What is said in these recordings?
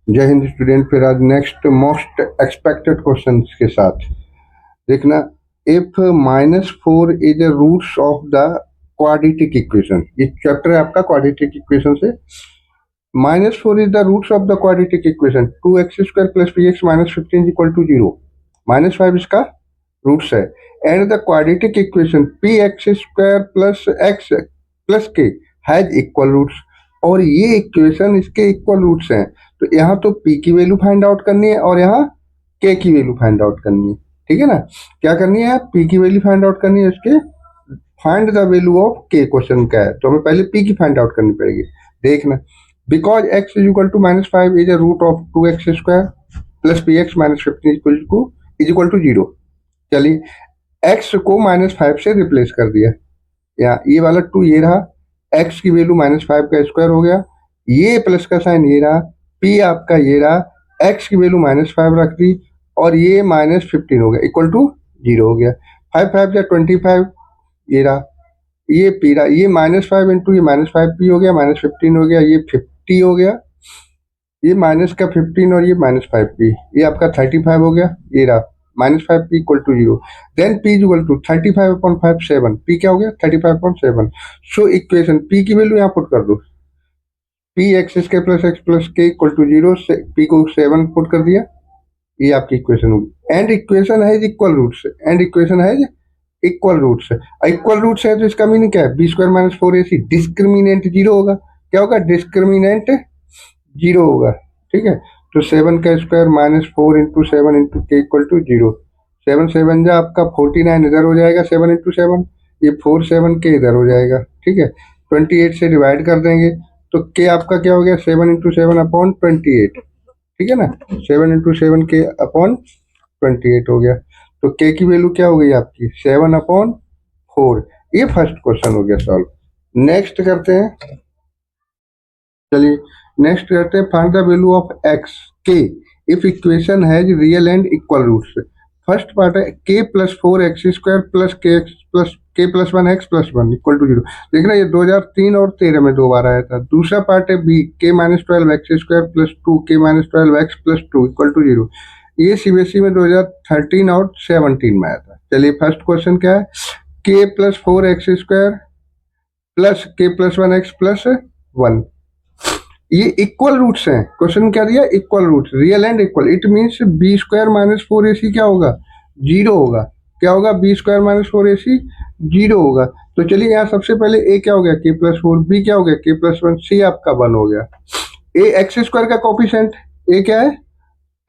जय हिंद स्टूडेंट। फिर आज नेक्स्ट मोस्ट एक्सपेक्टेड क्वेश्चन के साथ देखना। If -4 is the roots of the quadratic equation, ये चैप्टर है आपका क्वाड्रेटिक इक्वेशन से। -4 is the roots of the quadratic equation 2x² + px - 15 = 0। -5 इसका रूट्स है। And the quadratic equation px² + x + k has equal roots, और ये equation इसके equal roots हैं। तो यहाँ तो p की वैल्यू फाइंड आउट करनी है और यहाँ k की वैल्यू फाइंड आउट करनी है। ठीक है ना, क्या करनी है? p की वैल्यू फाइंड आउट करनी है, उसके find the value of k question का है, तो हमें पहले p की फाइंड आउट करनी पड़ेगी। देखना, because x = -5 is a root of 2x² + px - 15 = 0। चलिए, x को -5 से रिप्लेस कर दिया, यहाँ ये वाला 2 ये रहा, x की वैल्यू -5 का स्क्वायर हो गया, ये प्लस का साइन ये रहा, p आपका ये रहा, x की वैल्यू -5 रख दी, और ये -15 हो गया इक्वल टू 0 हो गया। 5 5 या 25 ये रहा, ये p रहा, ये -5 इंटू ये -5p हो गया, -15 हो गया, ये 50 हो गया, ये माइनस का 15 और ये -5p, ये आपका 35 हो गया, ये रहा -5p = 0। देन p = 35/5 7, p क्या हो गया? 35/7। सो इक्वेशन p की वैल्यू यहाँ पुट कर दो, px² + x + k = 0 से p को 7 पुट कर दिया, ये आपकी इक्वेशन होगी। एंड इक्वेशन है इक्वल रूट्स, एंड इक्वेशन है इक्वल रूट्स है। इक्वल रूट्स है तो इसका मीनिंग क्या है? b² - 4ac, डिस्क्रिमिनेंट 0 होगा। क्या होगा? डिस्क्रिमिनेंट 0 होगा। ठीक है, तो 7 का स्क्वायर -4 × 7 × k = 0। 7 7 जा आपका 49 इधर हो जाएगा, 7 × 7, ये 4 7 के इधर हो जाएगा। ठीक है, 28 से डिवाइड कर देंगे तो k आपका क्या हो गया? 7 × 7/28। ठीक है ना, 7 × 7 k अपॉन 28 हो गया। तो k की वैल्यू क्या हो गई आपकी? 7/4। ये फर्स्ट क्वेश्चन हो गया सॉल्व। नेक्स्ट करते हैं, चलिए नेक्स्ट करते हैं, find the value of x k if equation has real and equal roots. First part है k + 4x² + k + 1x + 1 = 0। देखना, ये 2003 और 13 में 2 बार आया था। दूसरा पार्ट है b k - 12x² + 2k - 12x + 2 = 0। ये सीबीएसई में 2013 और 17 में आया था। चलिए फर्स्ट क्वेश्चन क्या है? k + 4x² + k + 1x + 1, ये इक्वल रूट्स हैं। क्वेश्चन क्या दिया? Equal roots, real and equal. It means b² - 4ac क्या होगा? 0 होगा। क्या होगा? b² - 4ac 0 होगा। तो चलिए यहाँ सबसे पहले a क्या हो गया? k + 4, b क्या हो गया? k + 1, c आपका 1 हो गया। a x² का कोफिशिएंट, a क्या है?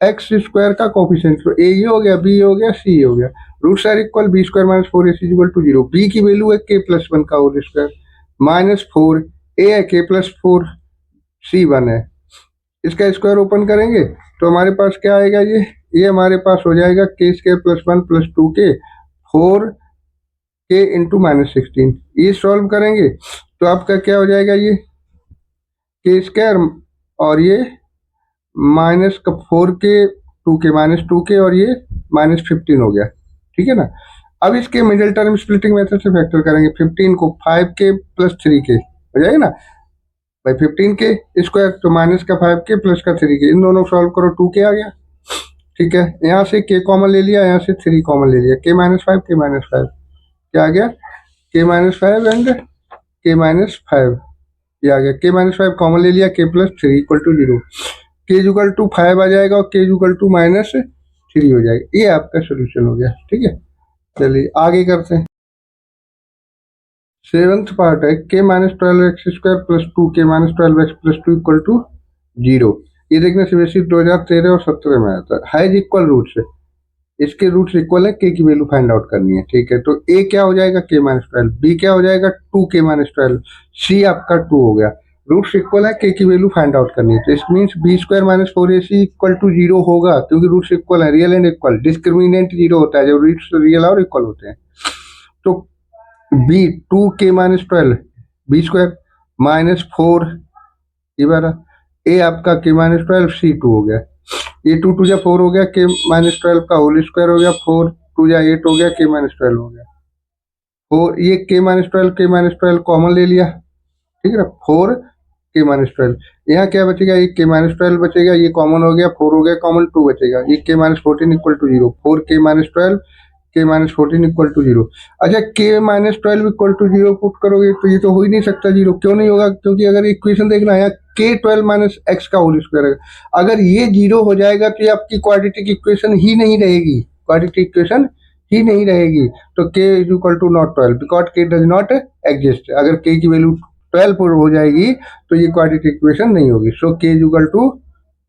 x² का कोफिशिएंट, तो a ये हो गया, b हो गया, c हो गया। Roots are equal, b² - 4ac = 0। b की वैल्यू है k + 1 का होल स्क्वायर -4, a है k + 4, c 1 है। इसका स्क्वायर ओपन करेंगे तो हमारे पास क्या आएगा? ये हमारे पास हो जाएगा k² + 1 + 2k 4k × -16। ये सॉल्व करेंगे तो आपका क्या हो जाएगा? ये k² और ये -4k 2k -2k और ये -15 हो गया। ठीक है ना, अब इसके मिडिल टर्म स्प्लिटिंग मेथड से फैक्टर करेंगे। 15 को 5k + 3k हो जाएगा ना, भाई 15 के स्क्वायर, तो माइनस का 5k प्लस का 3k, इन दोनों सॉल्व करो, 2k आ गया। ठीक है, यहाँ से k कॉमन ले लिया, यहाँ से 3 कॉमन ले लिया, k - 5 k - 5 क्या आ गया? k - 5 एंड k - 5 ये आ गया। k - 5 कॉमन ले लिया, k + 3 = 0। k = 5 आ जाएगा और k = -3 हो जाएगा। ये आपका सोल्यूशन हो गया। ठीक है, चलिए आगे करते हैं। सेवंथ पार्ट है k - 12x² + 2k - 12x + 2 = 0। ये देखना, सीबीएसई 2013 और 17 में आया था। हैज इक्वल रूट्स है, इसके रूट्स इक्वल है, k की वैल्यू फाइंड आउट करनी है। ठीक है, तो a क्या हो जाएगा? k - 12, b क्या हो जाएगा? 2k - 12, c आपका 2 हो गया। रूट्स इक्वल है, k की वैल्यू फाइंड आउट करनी है, तो इस मीन्स b² - 4ac = 0 होगा, क्योंकि रूट्स इक्वल है, रियल एंड इक्वल। डिस्क्रिमिनेंट 0 होता है जब रूट्स रियल और इक्वल होते हैं। तो b 2k - 12 b² -4 ये बारा, a आपका k - 12 c 2 हो गया। ये 2 2 जा 4 हो गया, k - 12 का होल स्क्वायर हो गया, 4 2 जा 8 हो गया, k - 12 हो गया। 4 ये k - 12 कॉमन ले लिया। ठीक है ना, 4 k माइनस 12। यहाँ क्या बचेगा, ये k माइनस 12 बचेगा, ये कॉमन हो गया, 4 हो गया कॉमन, 2 बचेगा, ये k minus 14 equal to 0, 4k minus 12 k minus 14 equal to 0। अच्छा, k minus 12 equal to 0 put करोगे तो ये तो हो ही नहीं सकता 0। क्यों नहीं होगा, क्योंकि अगर इक्वेशन देखना है k 12 माइनस एक्स का होल स्क्वायर है, अगर ये 0 हो जाएगा तो ये आपकी क्वाड्रेटिक इक्वेशन ही नहीं रहेगी, क्वाड्रेटिक इक्वेशन ही नहीं रहेगी। तो k is equal to not 12 because k does not exist. अगर k की वैल्यू 12 हो जाएगी तो ये क्वाड्रेटिक इक्वेशन नहीं होगी। सो k is equal to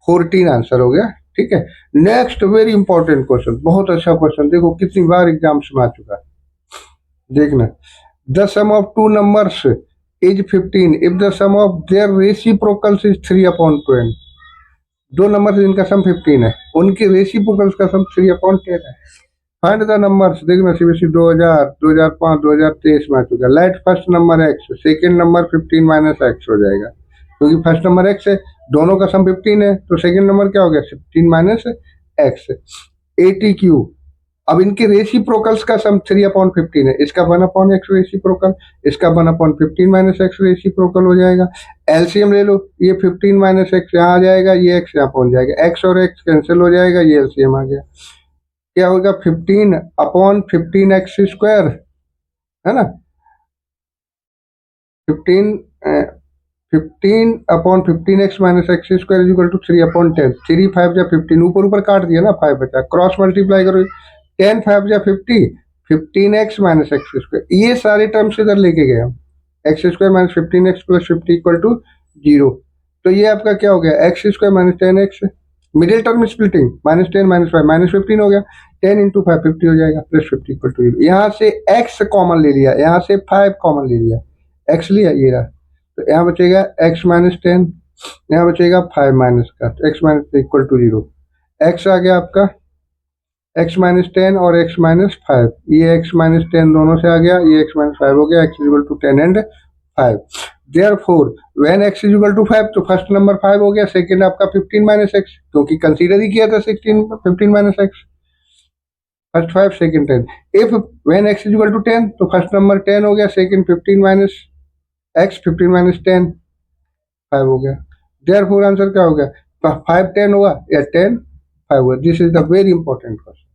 14 answer हो गया। ठीक है, नेक्स्ट वेरी इंपॉर्टेंट क्वेश्चन, बहुत अच्छा क्वेश्चन, देखो कितनी बार एग्जाम्स में आ चुका है, देखना। The sum of two numbers is 15 if the sum of their reciprocals is 3/10। दो नंबर जिनका सम 15 है, उनके रेसिप्रोकल्स का सम 3/10 है। फाइंड द नंबर्स, देखना सीबीएसई 2000, 2005, 2023 में आ चुका है। Let first number x, second number 15 minus x हो जाएगा, क्योंकि फर्स्ट नंबर एक्स है, दोनों का सम 15 है, तो सेकेंड नंबर क्या हो गया 15 माइनस एक्स। 80 क्यू, अब इनके रेसिप्रोकल्स का सम 3/15 है, इसका 1/x रेसिप्रोकल, इसका 1/15 माइनस एक्स रेसिप्रोकल हो जाएगा। एलसीएम ले लो, ये 15 माइनस एक्स यहाँ आ जाएगा, ये एक्स यहाँ पहुंच जाएगा, एक्स और एक्स कैंसिल हो जाएगा, ये एलसीएम आ गया, क्या होगा 15/15x², है ना। 15 15/15x minus x² is equal to 3/10। 3 5 जा 15, ऊपर ऊपर काट दिया ना, 5 बचा, क्रॉस मल्टीप्लाई करो, 10 5 जा 50, 15x माइनस x², ये सारे टर्म्स इधर लेके गए हम, x² minus 15x plus 50 equal to 0। तो ये आपका क्या हो गया x² minus 10x, middle term splitting, -10 -5 -15 हो गया, 10 इंटू 5 50 हो जाएगा, प्लस 50 इक्वल टू 0। यहाँ से x कॉमन ले लिया, यहाँ से 5 कॉमन ले लिया, x लिया, ये रहा, तो यहाँ बचेगा x माइनस 10, यहाँ बचेगा 5 माइनस का, तो x minus equal to 0, x आ गया आपका x माइनस 10 और x माइनस 5, ये x माइनस 10 दोनों से आ गया, ये x माइनस 5 हो गया, x equal to 10 and 5। Therefore when x is equal to 5, तो फर्स्ट नंबर 5 हो गया, सेकंड आपका 15 माइनस x, क्योंकि कंसीडर ही किया था 15 minus x, first 5 second 10। If when x is equal to 10, तो फर्स्ट नंबर 10 हो गया, सेकंड 15 माइनस x, 15 माइनस 10 5 हो गया। देयरफॉर आंसर क्या हो गया, 5 10 हुआ या 10 5 हुआ। This is the very important question.